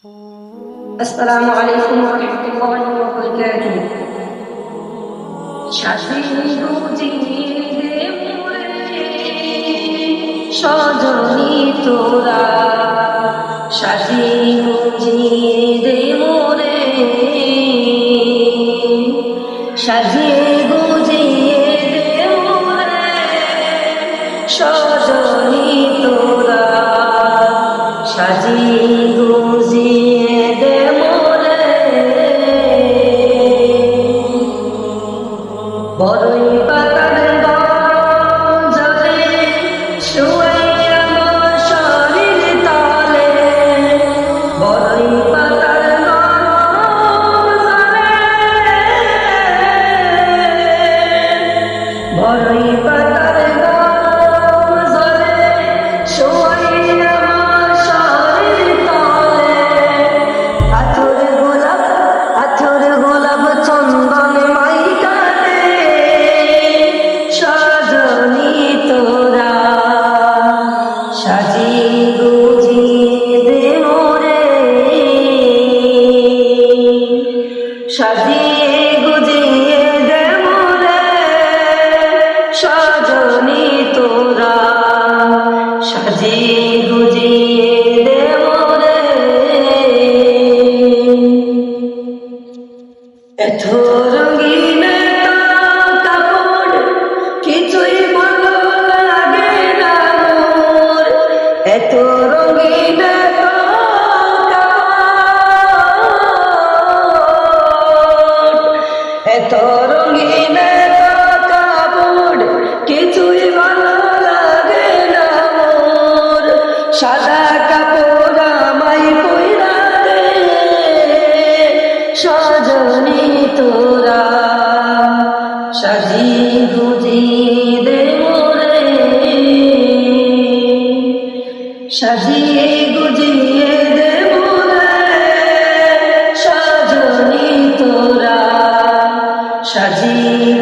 আসসালামু আলাইকুম ওয়া রাহমাতুল্লাহি ওয়া বারাকাতুহু। সাজিয়ে গুজিয়ে দে মোরে সজনী তোরা, সাজিয়ে গুজিয়ে দে মোরে, সাজিয়ে গুজিয়ে দে মোরে সজনী তোরা, সাজিয়ে গুজিয়ে দে মোরে। বড়ই পাতার গরম জলে শুয়ে আমার শরীর তলে, বড়ই পাতার গরম জলে, বড়ই পাতার গরম জলে শুয়ে আমার শরীর তলে। আতর গোলাপ চন্দন মাইকা সজনী তোরা, সাজিয়ে গুজিয়ে দে মোরে, সাজিয়ে গুজিয়ে দে মোরে সজনী তোরা, সাজিয়ে গুজিয়ে দে মোরে। এত রঙিন কাপড় কিছুই ভালো লাগে না মোর, এত রঙিন কাপড়, এত রঙিন কাপড় কিছুই ভালো লাগে না মোর। সাদা কাপড় আমায় পইরা দে সজনী তোরা, সাজিয়ে গুজিয়ে দে মোরে, সাজিয়ে গুজিয়ে দে মোরে সজনী তোরা, সাজিয়ে